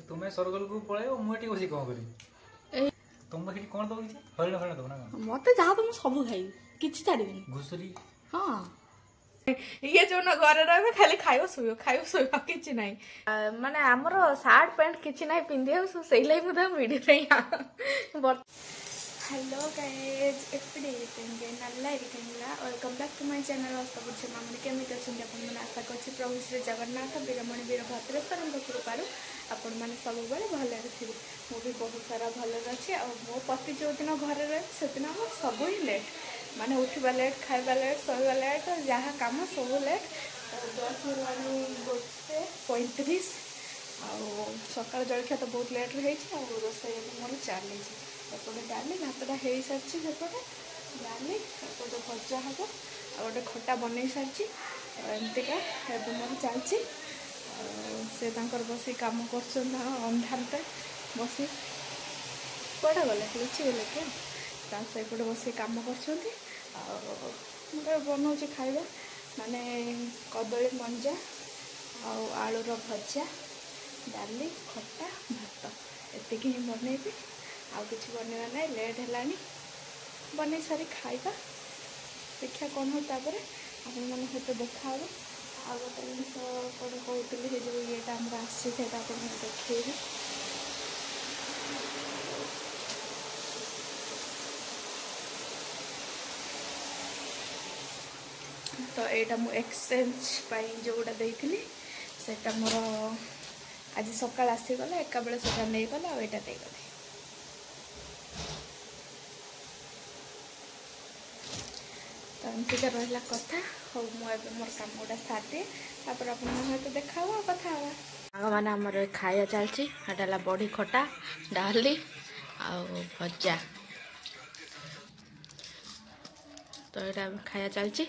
तुम्हें सर्कल को पळे मुझे बस कौन करी तुम कि कौन दो हरण फरण दो ना मत जहाँ तो सब खाई किसी छाड़ी घुसरी हाँ ये जो ना घर रहा खाली खाइब शोइब किसी ना माने आमर सार्ट पैंट किसी ना पिंधे से वीडियो हेलो गाइस एपड़ी नल्ला welcome back to my channel हस्तपुर मामूली केमिति अच्छे अपन आशा कर प्रभु श्री जगन्नाथ वीरमणि वीरभद्रेश्वर कृपार आपण मैंने सब भले थे मुझे बहुत सारा भले अच्छे और मो पति जो दिन घर रहे से दिन आम सब ही लेट माने उठवा लेट खाଇବା लेट शोवा लेट जहाँ कम सब लेट बस गोटे 35 सकाल जलखिया तो बहुत लेट रही रोसे मोर चली एपटे डाली भातटा हो सारी सेपटे डाली एपटे भजा हम आ गए खटा बन सारी एमतीका मोर चलती से बस कम कर बस कड़ा गले लुचि गले क्या सेपटे बस कम कर बनाऊँ खाଇବା माने कदली मंजा आलूर भजा डाली खटा भात एतिक ही बनैबी आउ किसी बनवा ना लेट है बन सारी खाଇବା देखा कौन हो तापर आपण मन सहित देखा आ गोटे जिन कौन कहती जो ये आसी देखी तो यहाँ मु एक्सचेंज जोटा देती से मोर आज सकाल आसीगला एका बेले से नहीं गला और यहाँ देगले तो एमतीका रहा कथा हो मुझे मोर कम गोटा साथी तापर आप देखा कथा आग मैंने आमर खाया चलती एटा बड़ी खटा डाली आ भजा तो यहाँ खाया चलती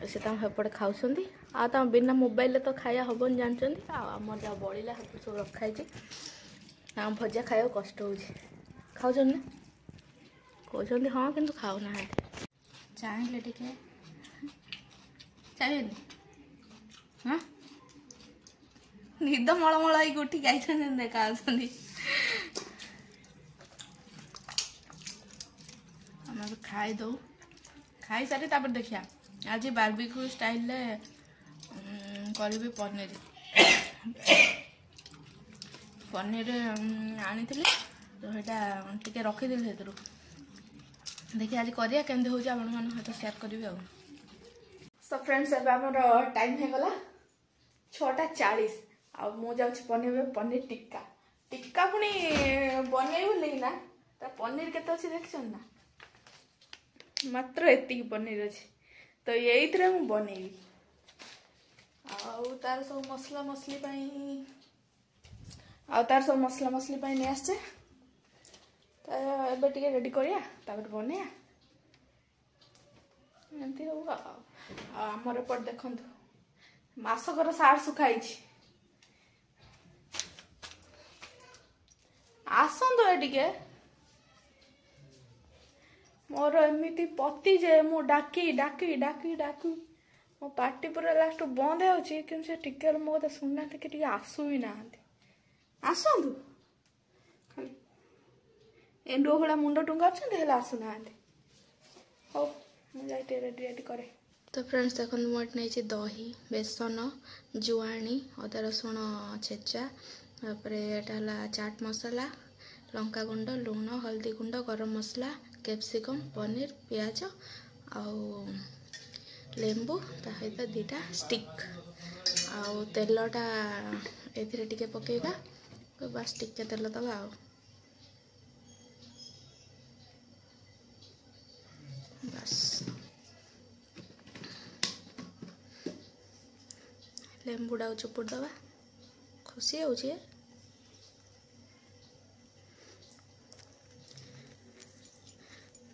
से सेपटे खाऊँ आ बिना मोबाइल तो खाया हेन जानते आम जहाँ बड़ा सब रखाई भजा खाया कष्ट हो खाऊ ना कहते हाँ कि खाऊना चाहिए टे चाहिए हाँ निद मलमल हो उठी गई देखा आम खाई दो खाई सारी देखिया आज बारबिक्यू स्टाइल करी पनीर पनीर आनी तो यहाँ टे रखीदी से देखिए आज करिया केंदे हो आप शेयर करी सो फ्रेंड्स अब आमर टाइम हो गला 6:40 आ मुझे पनीर टिक्का टिक्का पुणी बनई बोल ना पनीर के देख ना मात्र एति पनीर अच्छे तो ये बनईबी तार सब मसला मसली तार सब मसला मसली नहीं आसचे तो एबे टिके रेडी करिया तापर बनैया एमती हो आमर एपट देखु मासकर सार सुखाई आसंत टिके मोर एमती पति जे मु डाकी डाकी डाकी डाकी मो पार्टी पूरा लास्ट बंद हो टिके मो कथा शुणुना कि आसु भी ना आसतु एंडुओ भाया मुंड टुंगा आसुना हो मुझे रेडी रेडी करे तो फ्रेंड्स देखो मोट नहीं दही बेसन जुआणी अदा रसुण छेचा चाट मसला लंका गुंड लुण हल्दी गुंड गरम मसला कैप्सिकम पनीर पियाज आउ लेंबू सहित दीटा स्टिक आउ तेलटा ए पकेगा बस टिके तेल दबा बस लेंबूटा चुपुड़ दबा खुशी हो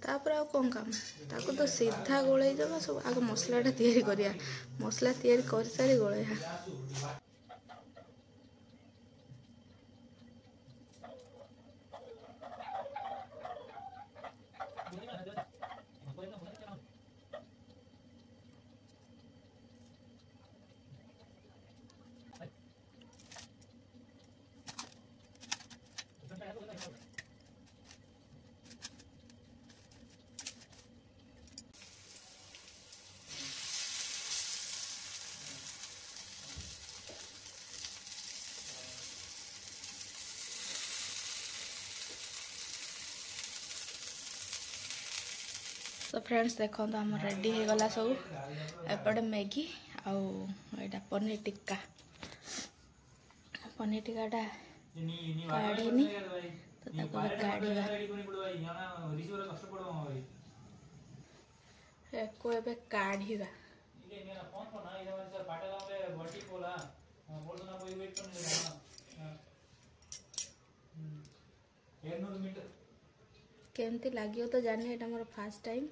तापर आ कौन काम ताको तो सीधा गोलई दबा सब आग मसलाटा तैयारी करिया मसला तैयारी कर सारी गोलैया तो फ्रेंड्स देखो तो आम रेडी हो गला सब एपटे मैगी आउ एटा पनीर टिक्का काढ़नी तो काढ़ा केमती लगे तो जानी एटा मोर फर्स्ट टाइम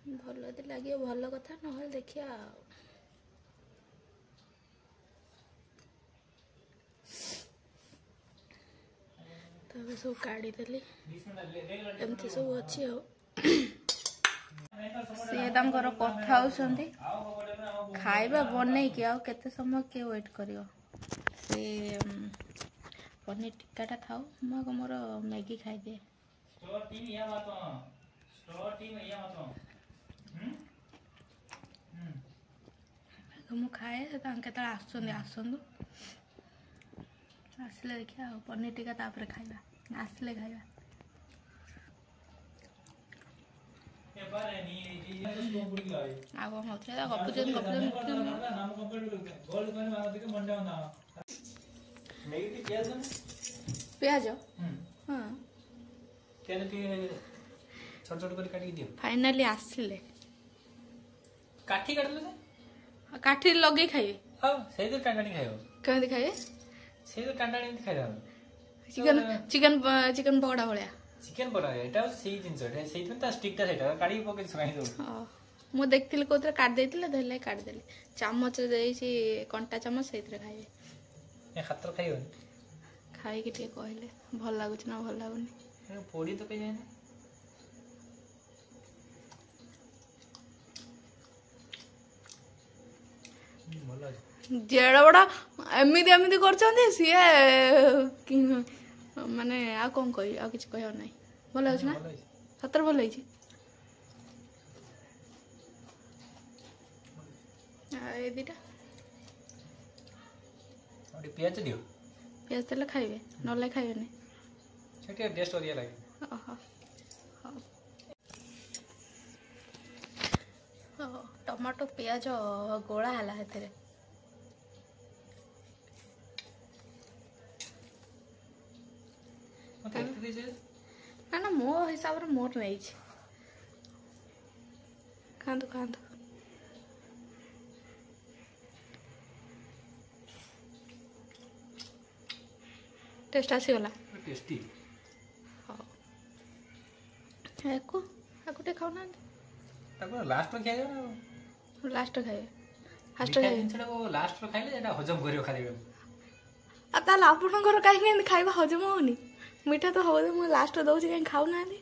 भल लगे भल कथा ना देखिया तो सब काढ़ी देली एमती सब अच्छी सी कथा खाइबा बनई कि आउ केते समय के वेट करियो से पनीर टिक्का खाओ मैं मोर मैगी खाई दिए मु खाए के आसंदु आसले देखिए पनीर टिक्का तापर खाइबा आसले खाइबा प्याज हाँ छोट छोट कर काटी दियो फाइनली आसले काठी काटले से काठी लगे खाइए हां सेही तो टांडाणी खाइयो केमती खाइए सेही तो टांडाणी खाइदा चिकन चिकन चिकन पकोड़ा भलिया चिकन पकोड़ा एटा सेही जिंस एटा सेही तो स्टिक ता सेटा काडी पके सुनाई दो हां मु देखथिल कोतरे काट देथिले धले काट देले चम्मच रे देइसी कंटा चम्मच सेइतरे खाइए ए खतर खाइयो खाई के टिके कहले भल लागुछ ना भल लागुनी पोड़ी तो कहि जाय ना जेड़ा बड़ा एमिति एमिति करछन्ती सिए माने आ कोन कहि आ किछ कहयो नै भल लागुछ ना खतर भल लागछि आ ए दिटा और प्याज दियो प्याज तेल खाइबे नले खाइबे नै छटिया टेस्ट ओरिया लागे ओहो टमाटो प्याज गोला हला हेतरे ना ना मो हिसाब रे मोर नै छी खांदो खांदो टेस्ट आसी गला टेस्टी हां एको आकुटे खाओ ना ताको लास्ट में खाइयो ना लास्ट खाइए फास्ट खाइए छडा वो लास्ट में खाइले एटा हजम करियो खाली आ ताला आपन घर काहे नै खाइबा हजम होनी मीठा तो हो मु लास्ट दउ छी काहे खाउ ना दी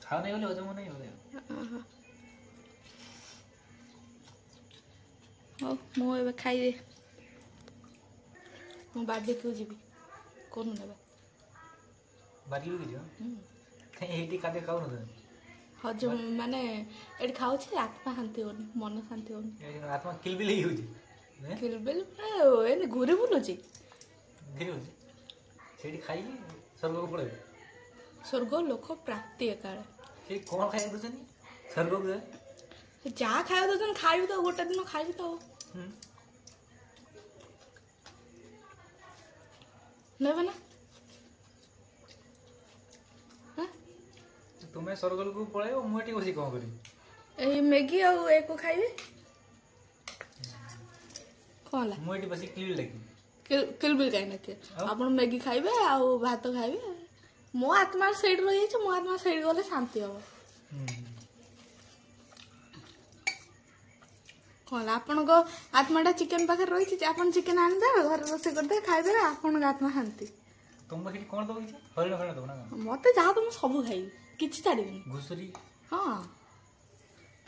खाओ नै बोले हजम नै हो ओ मु एबे खाइ दे मु बारबेक्यू जीबी कोन नेबा बारबेक्यू के जो कहीं एटी काटे खाउ न हजम माने एट खाउ छी आत्मा शांति होनी मन शांति होनी आत्मा किलबिल ही होजी किलबिल ए घुरे बुलो छी घुरे होजी सेठी खाई स्वर्ग को पड़े स्वर्ग लोक प्राप्ति एकाळे से कोन खाइ दछनी स्वर्ग को जा खायो तो जन खाइबी तो गोटे दिन खाइबी तो नेबे ना तुम्हें स्वर्ग को पळायो मुटी बसी कोन करी ए मैगी आ एको खाइबे कोला मुटी बसी किल लगी किलबिल काई न के आपण मैगी खाइबे आ भात खाइबे मो आत्मा साइड रही छ मो आत्मा साइड गले शांति हो कोला आपण को आत्माटा चिकन पाखे रही छ आपण चिकन आन दे घर रोसे कर दे खाइ दे आपण को आत्मा शांति तुम हेटी कोन दो छी हरल खाना दो ना मते जा तुम सब खाइ किछि छाड़िबिन घुसरी हां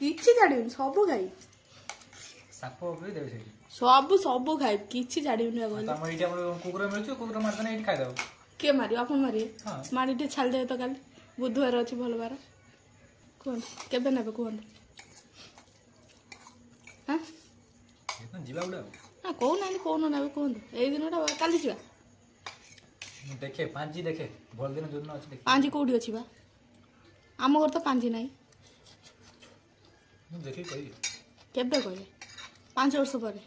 किछि छाड़िबिन सब खाइ साप ओकरे देबे सेठी सब सब खाइ किछि छाड़िबिन गले तम एटी हमर कुकुर मिलछु कुकुर मारतने एटी खाइ दो के मारियो आपण मारिए हां मारिटे छाल दे तो काली बुधवार अछि भल बार कोन केबे नेबे कोन हां जीवा उडा ना कोन आनी कोन नेबे कोन एई दिनटा काली जीवा देखे पांजी देखे भल दिन जोन अछि देखे पांजी कोडी अछि बा आम घर तो पांजी नाही देखि कहि केबे कहले 5 वर्ष पर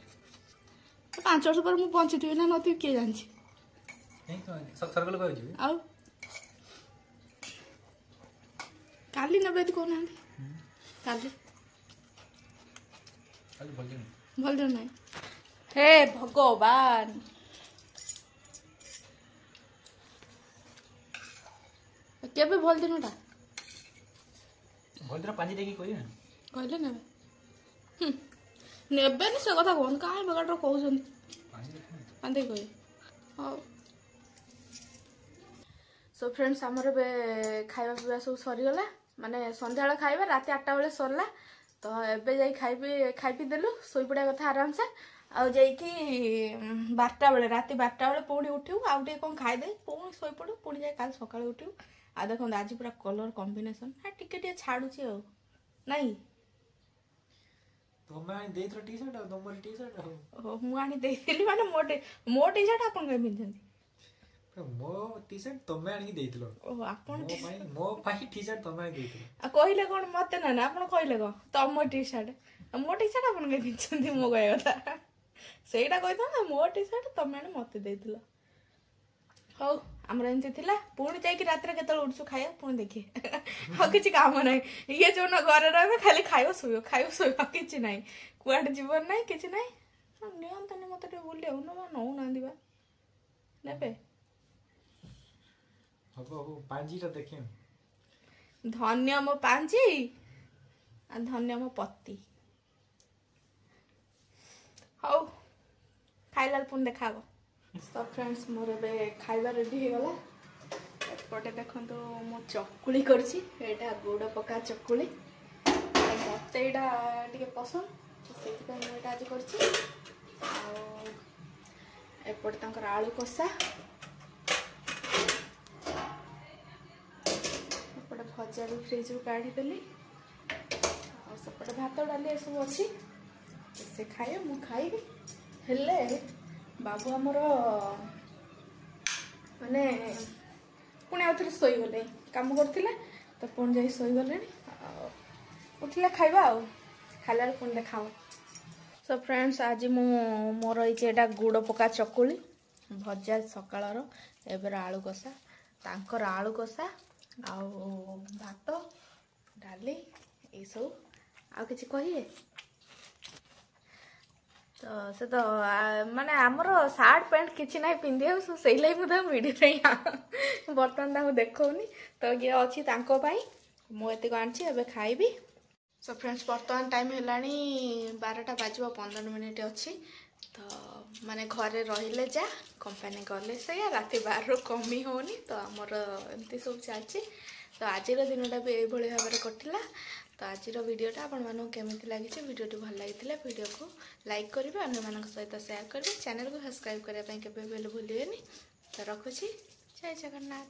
5 वर्ष पर मु पहुंचती ना नती के जानछि नहीं तो सर्कल कहै छी आउ काली नबे तो कोन काली काली भल दिन नाही हे भगवान केबे भल दिनटा भल दिन पांजी देखि कहि ना कहले ना नेबे नि से कथा कोन काहे बगाटर कहउछन पांदे कहि हां सो फ्रेंड्स हमर बे खाइबा पिबा सब सरी गला माने संध्याला खाइबा रात 8टा बेले सरला तो एबे जाई खाइबी देलु सोई पडा कथा आराम से आ जाई कि 12टा बेले रात 12टा बेले पुणी उठिउ आउ टे कोन खाइ दे पुणी सोई पडु पुणी जाई काल सकाळे उठिउ आ देखो आज पूरा कलर कॉम्बिनेशन हा टिके छाडुची हो नहीं तो मैं दे तो टी-शर्ट और नंबर टी-शर्ट हो मु आनी देइथिली माने मो टी-शर्ट आपन के पिनथि मो टी-शर्ट तो मैं आनी देइथिलो ओ आपन मो पाई टी-शर्ट तो मैं देइथिलो आ कहिले कोन मते ना आपन कहिले को तम टी-शर्ट मो टी-शर्ट आपन के पिनछंती मो गय कथा सेइडा कहितो ना मो टी-शर्ट तमे मते देइथिलो हो हमरा एंती थिला पुणी जाई कि रात्रे केतल उठछु खाया पुणी देखि हा किछि काम नै ये जो न घरे रहबे खाली खायो सोयो किछि नै कुआड जीवन नै किछि नै नियंतने मते टे बोलियो न नौ ना दिबा नेबे हो पांजी ता देखियो धन्य मो पांजी आ धन्य मो पति हो खाइलाल पुणी देखाबो तो फ्रेंड्स मोर बे खाइबा रेडी हो गला एपटे देखंतु मो चकुली करछि एटा गुड़ पका चकुली मते एटा टिके पसंद सेति पे मो एटा आज करछि आ एपटे तंकर आलू कसा एपटे भजा भी फ्रिज रू काढी देली आ सेपटे भात डाली सब अछि से खाए मु खाइबी हेले बाबू आमर माने पुणी आउ थे शोगले कम करथिला तो पुणी जाई शोगले उठिले खाइबा आ खाइला पुणी देखाओ सो फ्रेंड्स आज मु मोर एटा गुड़ पका चकुली भजा सकाळर एबर आलू कषा तांकर आलू कषा आ भात डाली ए सब आ किछि कहिए तो से तो माने आमर सार्ट पैंट किछि नै पिंदे से लाई मुदा वीडियो रे बर्तन ता देखौनी तो ये अछि तांको पई मो एते आनछि एबे खाइबी सो फ्रेंड्स बर्तमान टाइम हेलानी 12टा बाजवा 15 मिनिट अछि तो माने घरे रहिले जा कंपनी गले से राति 12 रो कमी होनी तो आमर एमती सब चलछि तो आज दिनटा भी एभଳି भाବରେ कटिला तो आज वीडियोटा आपण मानू केमिति लागिছে वीडियोटी भल लागिथिला वीडियो को लाइक करिवे अन्य मानक सहित शेयर करिवे चैनल को सब्सक्राइब करबा पई केबे बेल भूलिबेनी तो रखुछि जय जगन्नाथ।